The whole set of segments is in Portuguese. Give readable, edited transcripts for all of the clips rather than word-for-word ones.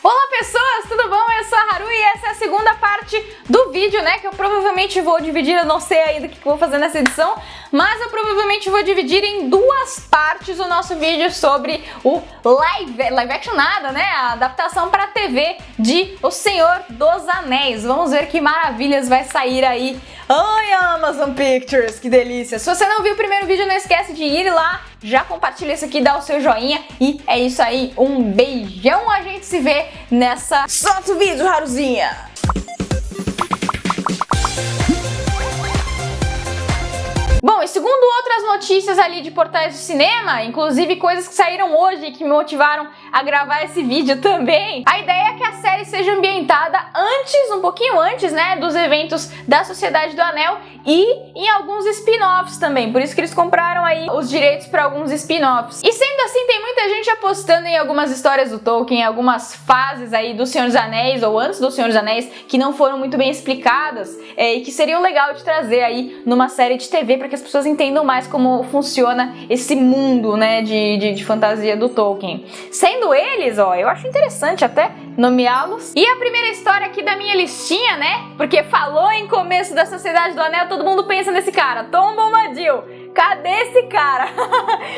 Olá pessoas, tudo bom? Eu sou a Haru e essa é a segunda parte do vídeo, né, que eu provavelmente vou dividir, eu não sei ainda o que eu vou fazer nessa edição, mas eu provavelmente vou dividir em duas partes o nosso vídeo sobre o live action nada, né, a adaptação para a TV de O Senhor dos Anéis. Vamos ver que maravilhas vai sair aí. Ai, Amazon Pictures, que delícia! Se você não viu o primeiro vídeo, não esquece de ir lá, já compartilha isso aqui, dá o seu joinha e é isso aí, um beijão, a gente se vê nessa... Solta o vídeo, Haruzinha! Bom, e segundo outras notícias ali de portais do cinema, inclusive coisas que saíram hoje e que me motivaram a gravar esse vídeo também, a ideia é que a série seja ambientada antes, um pouquinho antes, né, dos eventos da Sociedade do Anel e em alguns spin-offs também, por isso que eles compraram aí os direitos para alguns spin-offs. E sendo assim, tem muita gente apostando em algumas histórias do Tolkien, algumas fases aí do Senhor dos Anéis ou antes do Senhor dos Anéis que não foram muito bem explicadas e que seriam legal de trazer aí numa série de TV para que as pessoas entendam mais como funciona esse mundo, né, de fantasia do Tolkien. Sendo eles, ó, eu acho interessante até nomeá-los. E a primeira história aqui da minha listinha, né, porque falou em começo da Sociedade do Anel, todo mundo pensa nesse cara, Tom Bombadil. Cadê esse cara?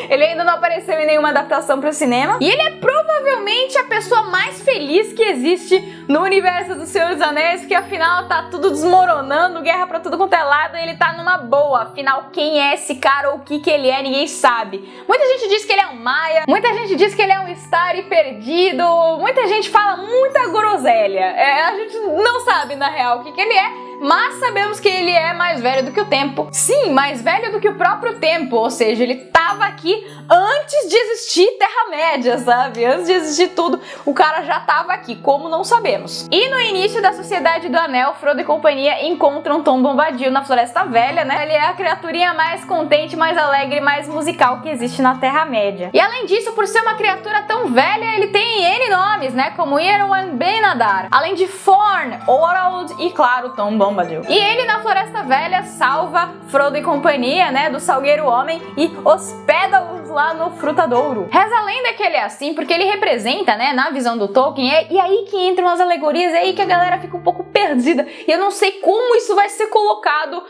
Ele ainda não apareceu em nenhuma adaptação para o cinema. E ele é provavelmente a pessoa mais feliz que existe no universo do Senhor dos Anéis, porque afinal tá tudo desmoronando, guerra pra tudo quanto é lado, e ele tá numa boa. Afinal, quem é esse cara ou o que ele é, ninguém sabe. Muita gente diz que ele é um Maia, muita gente diz que ele é um Istari perdido, muita gente fala muita groselha. A gente não sabe, na real, o que ele é, mas sabemos que ele é mais velho do que o tempo. Sim, mais velho do que o próprio tempo, ou seja, ele tava aqui antes de existir Terra-média, sabe? Antes de existir tudo, o cara já tava aqui, como não sabemos. E no início da Sociedade do Anel, Frodo e companhia encontram Tom Bombadil na Floresta Velha, né? Ele é a criaturinha mais contente, mais alegre, mais musical que existe na Terra-média. E além disso, por ser uma criatura tão velha, ele tem N nomes, né? Como Eowyn Ben-Adar, além de Forn, Orold e, claro, Tom Bombadil. E ele na Floresta Velha salva Frodo e companhia, né, do Salgueiro Homem e hospeda-os lá no Frutadouro. Reza a lenda que ele é assim porque ele representa, né, na visão do Tolkien, e aí que entram as alegorias, é aí que a galera fica um pouco perdida. E eu não sei como isso vai ser colocado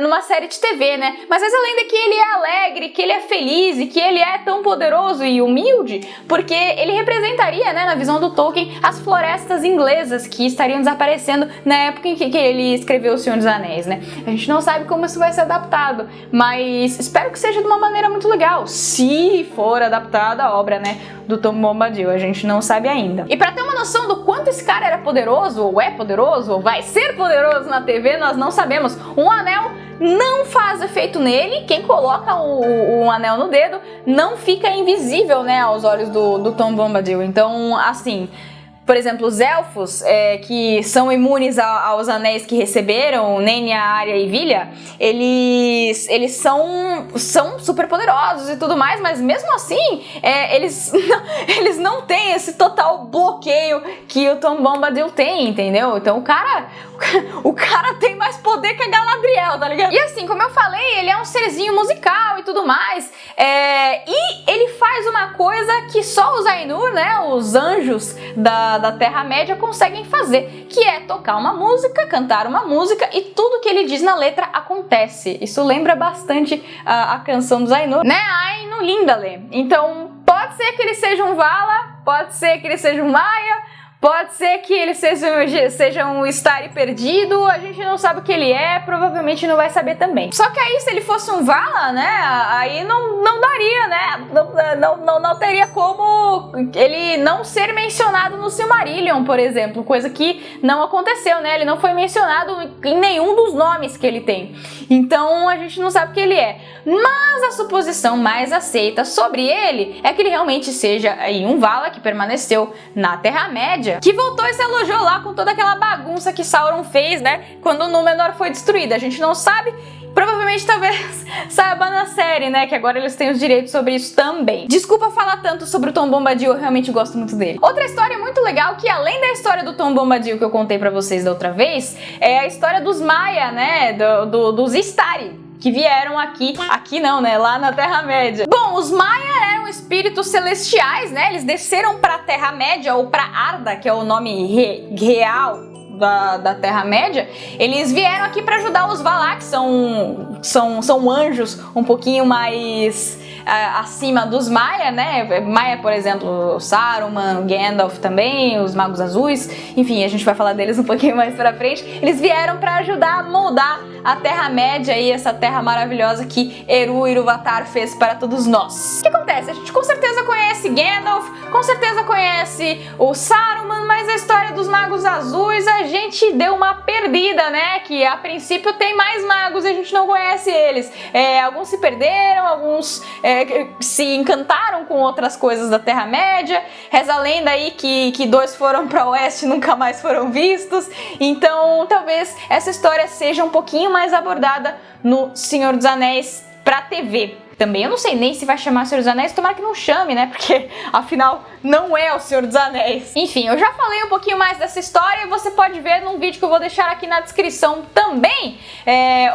numa série de TV, né, mas reza a lenda que ele é alegre, que ele é feliz e que ele é tão poderoso e humilde porque ele representaria, né, na visão do Tolkien, as florestas inglesas que estariam desaparecendo na época em que ele escreveu O Senhor dos Anéis, né. A gente não sabe como isso vai ser adaptado, mas espero que seja de uma maneira muito legal, se for adaptada a obra, né, do Tom Bombadil, a gente não sabe ainda. E pra ter uma noção do quanto esse cara era poderoso, ou é poderoso, ou vai ser poderoso na TV, nós não sabemos. Um anel não faz efeito nele, quem coloca um anel no dedo não fica invisível, né, aos olhos do Tom Bombadil. Então, assim... Por exemplo, os elfos, que são imunes aos anéis que receberam, Nenya, Arya e Vilya, eles são super poderosos e tudo mais, mas mesmo assim, eles não têm esse total bloqueio que o Tom Bombadil tem, entendeu? Então o cara tem mais poder que a Galadriel, tá ligado? E assim, como eu falei, ele é um serzinho musical e tudo mais, e ele faz uma coisa que só os Ainur, né, os anjos da Terra-média conseguem fazer, que é tocar uma música, cantar uma música e tudo que ele diz na letra acontece. Isso lembra bastante a canção dos Ainur, né? Ainu Lindale. Então, pode ser que ele seja um Vala, pode ser que ele seja um Maia, pode ser que ele seja um Istari perdido, a gente não sabe o que ele é, provavelmente não vai saber também. Só que aí, se ele fosse um Vala, né, aí não daria, né, não teria como ele não ser mencionado no Silmarillion, por exemplo, coisa que não aconteceu, né, ele não foi mencionado em nenhum dos nomes que ele tem. Então, a gente não sabe o que ele é. Mas a suposição mais aceita sobre ele é que ele realmente seja aí um Vala que permaneceu na Terra-média, que voltou e se alojou lá com toda aquela bagunça que Sauron fez, né, quando o Númenor foi destruído. A gente não sabe, provavelmente talvez saiba na série, né, que agora eles têm os direitos sobre isso também. Desculpa falar tanto sobre o Tom Bombadil, eu realmente gosto muito dele. Outra história muito legal, que além da história do Tom Bombadil que eu contei pra vocês da outra vez, é a história dos Maia, né, dos Istari, que vieram aqui não, né, lá na Terra-média. Bom, os Maia eram espíritos celestiais, né? Eles desceram pra Terra-média, ou pra Arda, que é o nome real da Terra-média. Eles vieram aqui para ajudar os Valar, que são anjos um pouquinho mais acima dos Maia, né? Maia, por exemplo, Saruman, Gandalf também, os Magos Azuis, enfim, a gente vai falar deles um pouquinho mais pra frente. Eles vieram para ajudar a moldar a Terra-média e essa terra maravilhosa que Eru Ilúvatar fez para todos nós. O que acontece? A gente com certeza conhece Gandalf, com certeza conhece o Saruman, mas a história dos Magos Azuis a gente deu uma perdida, né? Que a princípio tem mais magos e a gente não conhece eles. Alguns se perderam, alguns se encantaram com outras coisas da Terra-média. Reza a lenda aí que 2 foram para o oeste e nunca mais foram vistos. Então talvez essa história seja um pouquinho mais abordada no Senhor dos Anéis pra TV. Também eu não sei nem se vai chamar Senhor dos Anéis, tomara que não chame, né? Porque afinal não é o Senhor dos Anéis. Enfim, eu já falei um pouquinho mais dessa história e você pode ver num vídeo que eu vou deixar aqui na descrição também.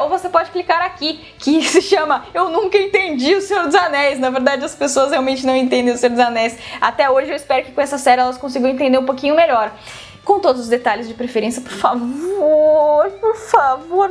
Ou você pode clicar aqui, que se chama Eu Nunca Entendi o Senhor dos Anéis. Na verdade, as pessoas realmente não entendem o Senhor dos Anéis. Até hoje eu espero que com essa série elas consigam entender um pouquinho melhor. Com todos os detalhes de preferência, por favor,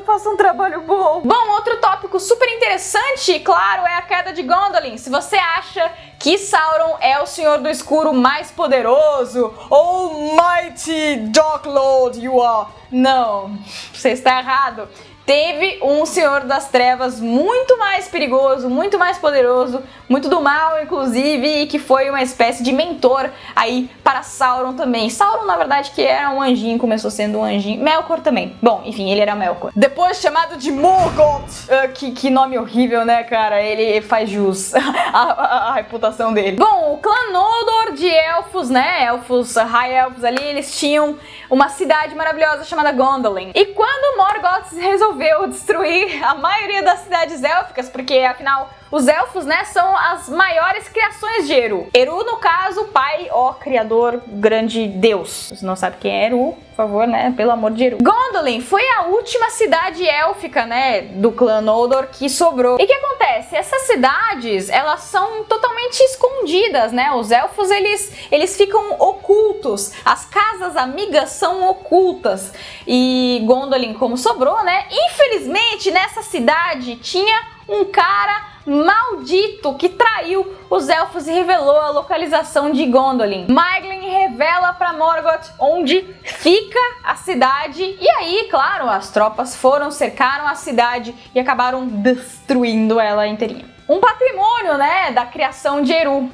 faça um trabalho bom. Bom, outro tópico super interessante, claro, é a queda de Gondolin. Se você acha que Sauron é o Senhor do Escuro mais poderoso, Almighty Dark Lord you are, não, você está errado. Teve um Senhor das Trevas muito mais perigoso, muito mais poderoso, muito do mal, inclusive, e que foi uma espécie de mentor aí para Sauron também. Sauron, na verdade, que era um anjinho, começou sendo um anjinho. Melkor também. Bom, enfim, ele era Melkor. Depois chamado de Morgoth. Que nome horrível, né, cara? Ele faz jus à reputação dele. Bom, o clã Noldor de elfos, né? Elfos, High Elfos ali, eles tinham uma cidade maravilhosa chamada Gondolin. E quando Morgoth resolveu destruir a maioria das cidades élficas, porque afinal os elfos, né, são as maiores criações de Eru. Eru, no caso, pai, criador, grande deus. Se você não sabe quem é Eru, por favor, né, pelo amor de Eru. Gondolin foi a última cidade élfica, né, do clã Noldor que sobrou. E o que acontece? Essas cidades, elas são totalmente escondidas, né? Os elfos, eles ficam ocultos. As casas amigas são ocultas. E Gondolin, como sobrou, né, infelizmente, nessa cidade tinha um cara maldito que traiu os elfos e revelou a localização de Gondolin. Maeglin revela para Morgoth onde fica a cidade e aí, claro, as tropas cercaram a cidade e acabaram destruindo ela inteirinha. Um patrimônio, né, da criação de Eru.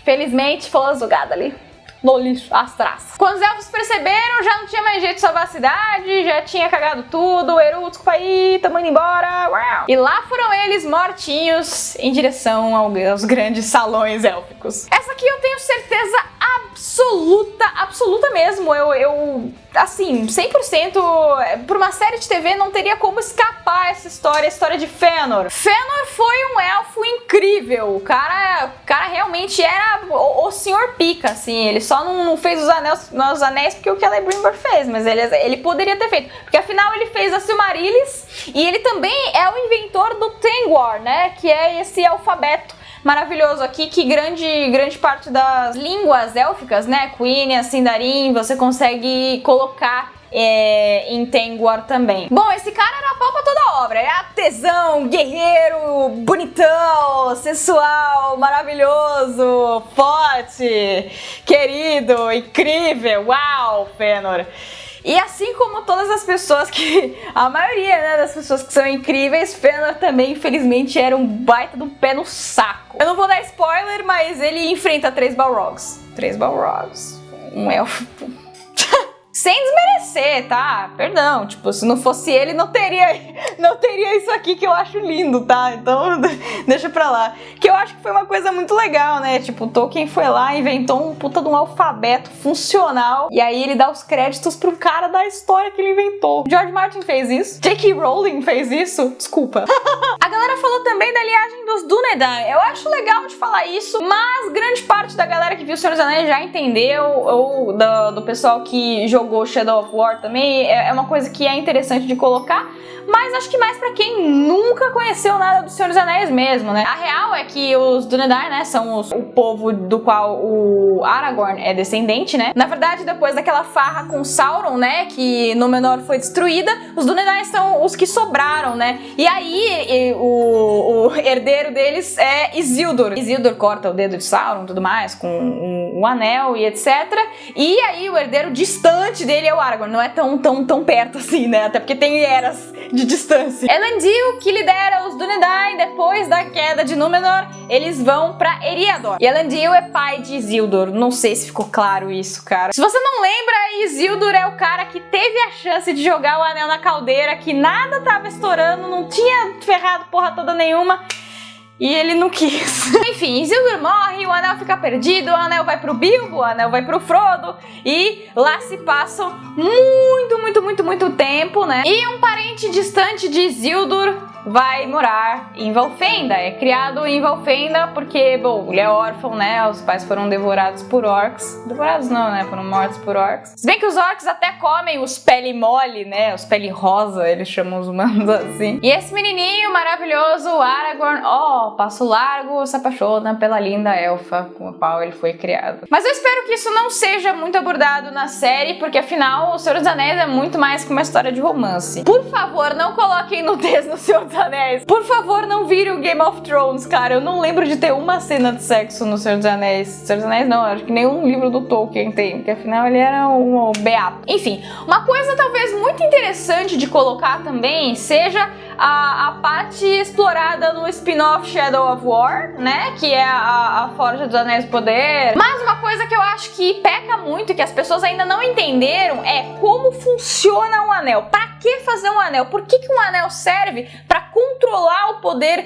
Felizmente foi jogado ali no lixo, as traças. Quando os elfos perceberam, já não tinha mais jeito de salvar a cidade, já tinha cagado tudo, Eru, desculpa aí, tamo indo embora. Uau. E lá foram eles mortinhos em direção aos grandes salões élficos. Essa aqui eu tenho certeza absoluta mesmo, eu assim, 100%, por uma série de TV não teria como escapar essa história, a história de Fëanor. Fëanor foi um elfo incrível, o cara realmente era o senhor pica, assim, ele só não fez os anéis porque o Celebrimbor fez, mas ele poderia ter feito, porque afinal ele fez a Silmarils e ele também é o inventor do Tengwar, né, que é esse alfabeto maravilhoso aqui, que grande parte das línguas élficas, né, Quenya, Sindarin, você consegue colocar em Tengwar também. Bom, esse cara era a pau pra toda a obra, é artesão, guerreiro, bonitão, sensual, maravilhoso, forte, querido, incrível, uau, Fëanor. E assim como todas as pessoas a maioria, né, das pessoas que são incríveis, Fëanor também, infelizmente, era um baita do pé no saco. Eu não vou dar spoiler, mas ele enfrenta 3 Balrogs. 3 Balrogs. Um elfo. Sem desmerecer, tá? Perdão, tipo, se não fosse ele, não teria isso aqui que eu acho lindo, tá? Então, deixa pra lá. Que eu acho que foi uma coisa muito legal, né? Tipo, Tolkien foi lá, inventou um puta de um alfabeto funcional, e aí ele dá os créditos pro cara da história que ele inventou. George Martin fez isso. J.K. Rowling fez isso. Desculpa. A galera falou também da linhagem dos Dúnedain. Eu acho legal de falar isso, mas grande parte da galera que viu O Senhor dos Anéis já entendeu, ou do pessoal que jogou jogou Shadow of War também, é uma coisa que é interessante de colocar, mas acho que mais pra quem nunca conheceu nada do Senhor dos Anéis mesmo, né? A real é que os Dúnedain, né, são o povo do qual o Aragorn é descendente, né? Na verdade, depois daquela farra com Sauron, né, que Númenor foi destruída, os Dúnedain são os que sobraram, né? E aí, o herdeiro deles é Isildur. Isildur corta o dedo de Sauron e tudo mais, com o anel e etc. E aí, o herdeiro distante dele é o Aragorn. Não é tão perto assim, né? Até porque tem eras de distância. Elendil, que lidera os Dúnedain depois da queda de Númenor, eles vão pra Eriador. E Elendil é pai de Isildur. Não sei se ficou claro isso, cara. Se você não lembra, Isildur é o cara que teve a chance de jogar o anel na caldeira, que nada tava estourando, não tinha ferrado porra toda nenhuma. E ele não quis. Enfim, Isildur morre, o anel fica perdido, o anel vai pro Bilbo, o anel vai pro Frodo, e lá se passam muito tempo, né? E um parente distante de Isildur vai morar em Valfenda. É criado em Valfenda porque, bom, ele é órfão, né? Os pais foram devorados por orcs. Devorados não, né? Foram mortos por orcs. Se bem que os orcs até comem os pele mole, né? Os pele rosa, eles chamam os humanos assim. E esse menininho maravilhoso, Aragorn, passo largo, se apaixona pela linda elfa com a qual ele foi criado. Mas eu espero que isso não seja muito abordado na série, porque afinal, O Senhor dos Anéis é muito mais que uma história de romance. Por favor, não coloquem nudez no Senhor dos Anéis. Por favor, não vire o Game of Thrones, cara. Eu não lembro de ter uma cena de sexo no Senhor dos Anéis. Senhor dos Anéis não, acho que nenhum livro do Tolkien tem, porque afinal ele era um beato. Enfim, uma coisa talvez muito interessante de colocar também seja a parte explorada no spin-off Shadow of War, né? Que é a Forja dos Anéis do Poder. Mas uma coisa que eu acho que peca muito e que as pessoas ainda não entenderam é como funciona um anel. Pra que fazer um anel? Por que um anel serve pra controlar o poder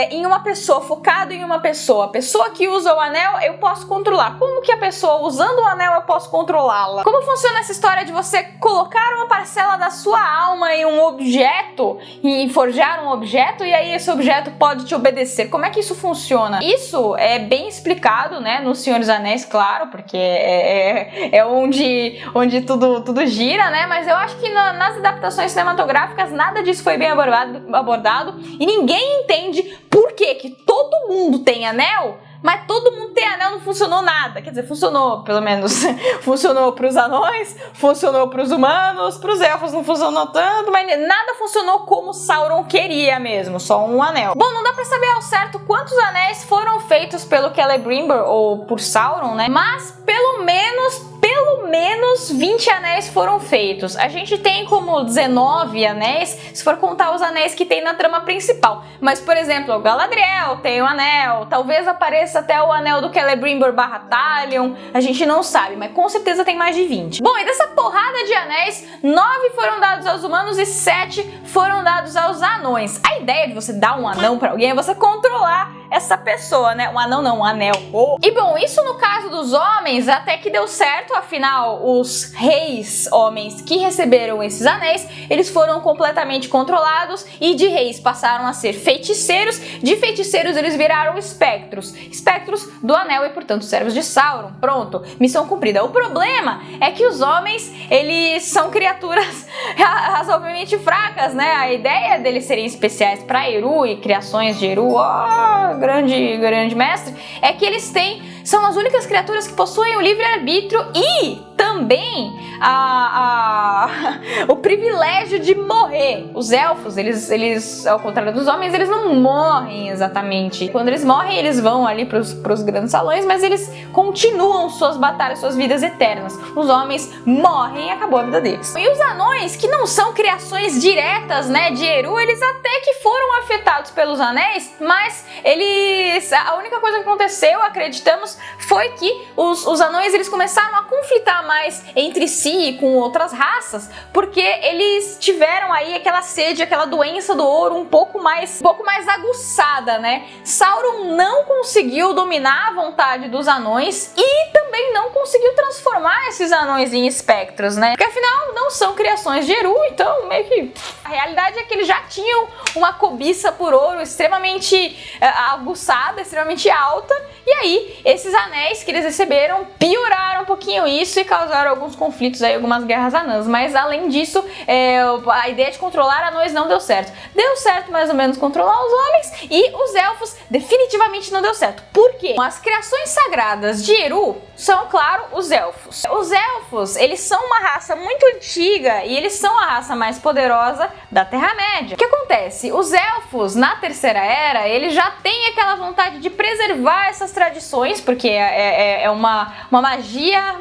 em uma pessoa, focado em uma pessoa? A pessoa que usa o anel, eu posso controlar. Como que a pessoa usando o anel, eu posso controlá-la? Como funciona essa história de você colocar uma parcela da sua alma em um objeto e forjar um objeto e aí esse objeto pode te obedecer? Como é que isso funciona? Isso é bem explicado, né, no Senhor dos Anéis, claro, porque é onde tudo gira, né? Mas eu acho que nas adaptações cinematográficas nada disso foi bem abordado e ninguém entende por que todo mundo tem anel, mas todo mundo tem anel, não funcionou nada. Quer dizer, funcionou, pelo menos. Funcionou pros anões, funcionou pros humanos, pros elfos não funcionou tanto, mas nada funcionou como Sauron queria mesmo, só um anel. Bom, não dá pra saber ao certo quantos anéis foram feitos pelo Celebrimbor ou por Sauron, né? Mas pelo menos 20 anéis foram feitos. A gente tem como 19 anéis, se for contar os anéis que tem na trama principal. Mas, por exemplo, o Galadriel tem o anel, talvez apareça até o anel do Celebrimbor / Talion, a gente não sabe, mas com certeza tem mais de 20. Bom, e dessa porrada de anéis, 9 foram dados aos humanos e 7 foram dados aos anões. A ideia de você dar um anão pra alguém é você controlar essa pessoa, né? Um anão não, um anel. E bom, isso no caso dos homens até que deu certo, afinal, os reis homens que receberam esses anéis, eles foram completamente controlados e de reis passaram a ser feiticeiros, de feiticeiros eles viraram espectros do anel e, portanto, servos de Sauron. Pronto, missão cumprida. O problema é que os homens, eles são criaturas razoavelmente fracas, né? A ideia deles serem especiais para Eru e criações de Eru, grande mestre, é que eles são as únicas criaturas que possuem o livre-arbítrio e também o privilégio de morrer. Os elfos, eles, ao contrário dos homens, eles não morrem exatamente. Quando eles morrem, eles vão ali pros grandes salões, mas eles continuam suas batalhas, suas vidas eternas. Os homens morrem e acabou a vida deles. E os anões, que não são criações diretas, né, de Eru, eles até que foram afetados pelos anéis, mas a única coisa que aconteceu, acreditamos, foi que os anões, eles começaram a conflitar mais entre si e com outras raças, porque eles tiveram aí aquela sede, aquela doença do ouro um pouco mais aguçada, né? Sauron não conseguiu dominar a vontade dos anões e também não conseguiu transformar esses anões em espectros, né? Porque afinal não são criações de Eru, então meio que a realidade é que eles já tinham uma cobiça por ouro extremamente aguçada, extremamente alta, e aí esses anéis que eles receberam pioraram um pouquinho isso e causaram alguns conflitos aí, algumas guerras anãs, mas além disso, a ideia de controlar anões não deu certo. Deu certo mais ou menos controlar os homens, e os elfos definitivamente não deu certo. Por quê? As criações sagradas de Eru são, claro, os elfos. Os elfos, eles são uma raça muito antiga e eles são a raça mais poderosa da Terra-média. O que acontece? Os elfos, na Terceira Era, eles já têm aquela vontade de preservar essas tradições, porque é uma magia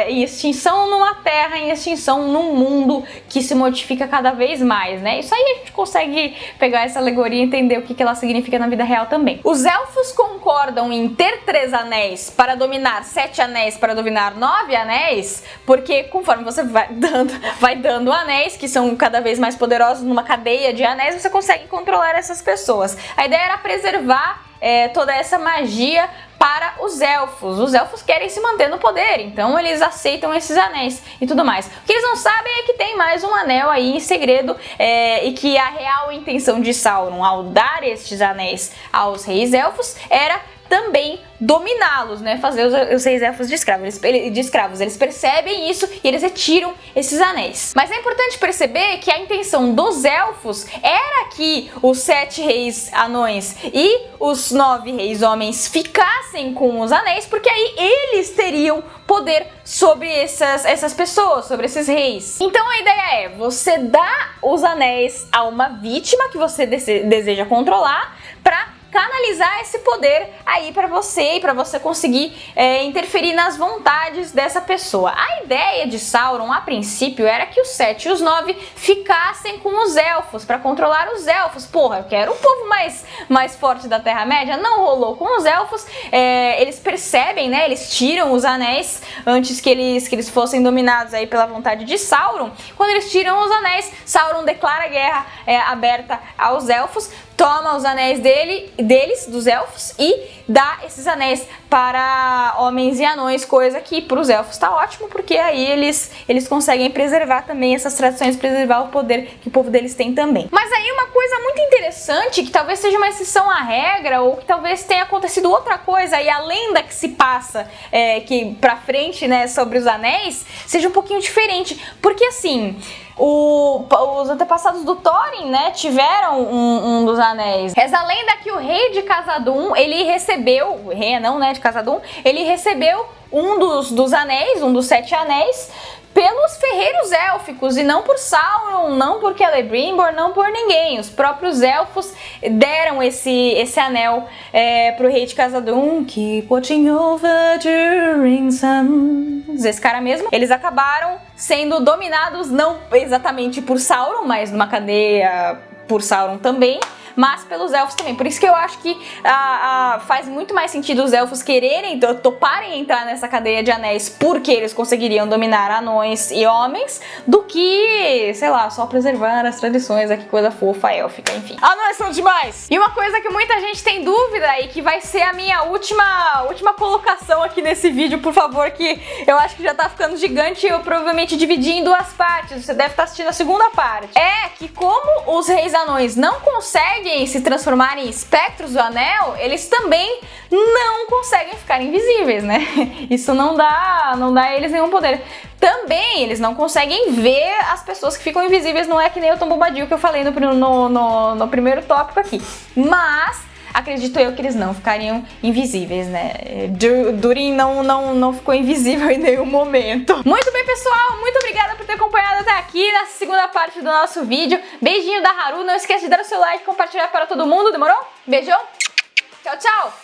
em extinção numa terra, em extinção num mundo que se modifica cada vez mais, né? Isso aí a gente consegue pegar essa alegoria e entender o que ela significa na vida real também. Os elfos concordam em ter 3 anéis para dominar 7 anéis para dominar 9 anéis, porque conforme você vai dando anéis, que são cada vez mais poderosos numa cadeia de anéis, você consegue controlar essas pessoas. A ideia era preservar toda essa magia para os elfos. Os elfos querem se manter no poder, então eles aceitam esses anéis e tudo mais. O que eles não sabem é que tem mais um anel aí em segredo, e que a real intenção de Sauron ao dar estes anéis aos reis elfos era também dominá-los, né? Fazer os reis elfos de escravos. Eles percebem isso e eles retiram esses anéis. Mas é importante perceber que a intenção dos elfos era que os 7 reis anões e os 9 reis homens ficassem com os anéis, porque aí eles teriam poder sobre essas pessoas, sobre esses reis. Então a ideia é, você dá os anéis a uma vítima que você deseja controlar para canalizar esse poder aí pra você, e pra você conseguir interferir nas vontades dessa pessoa. A ideia de Sauron, a princípio, era que os 7 e os 9 ficassem com os elfos, pra controlar os elfos. Porra, eu quero um povo mais forte da Terra-média. Não rolou com os elfos. Eles percebem, né, eles tiram os anéis antes que eles fossem dominados aí pela vontade de Sauron. Quando eles tiram os anéis, Sauron declara guerra aberta aos elfos, toma os anéis deles, dos elfos, e dá esses anéis para homens e anões, coisa que para os elfos tá ótimo, porque aí eles conseguem preservar também essas tradições, preservar o poder que o povo deles tem também. Mas aí uma coisa muito interessante, que talvez seja uma exceção à regra, ou que talvez tenha acontecido outra coisa, e a lenda que se passa que pra frente, né, sobre os anéis, seja um pouquinho diferente, porque assim, os antepassados do Thorin, né, tiveram um dos anéis. Reza a lenda que o rei de Khazad-dûm, ele recebeu, o rei não, né, de Khazad-dûm, ele recebeu um dos anéis, um dos 7 anéis, pelos ferreiros élficos, e não por Sauron, não por Celebrimbor, não por ninguém. Os próprios elfos deram esse anel pro rei de Khazad-dûm, Keep watching over during suns. Esse cara mesmo. Eles acabaram sendo dominados não exatamente por Sauron, mas numa cadeia por Sauron também, mas pelos elfos também. Por isso que eu acho que faz muito mais sentido os elfos quererem, toparem entrar nessa cadeia de anéis porque eles conseguiriam dominar anões e homens, do que, sei lá, só preservar as tradições, que coisa fofa élfica, enfim. Anões são demais! E uma coisa que muita gente tem dúvida, e que vai ser a minha última colocação aqui nesse vídeo, por favor, que eu acho que já tá ficando gigante e eu provavelmente dividi em 2 partes, você deve estar assistindo a segunda parte, é que como os reis anões não conseguem se transformar em espectros do anel, eles também não conseguem ficar invisíveis, né? Isso não dá a eles nenhum poder. Também eles não conseguem ver as pessoas que ficam invisíveis, não é que nem o Tom Bombadil que eu falei no primeiro tópico aqui. Mas acredito eu que eles não ficariam invisíveis, né? Durin não ficou invisível em nenhum momento. Muito bem, pessoal, muito obrigada por ter acompanhado até aqui na segunda parte do nosso vídeo. Beijinho da Haru, não esquece de dar o seu like e compartilhar para todo mundo, demorou? Beijão, tchau, tchau!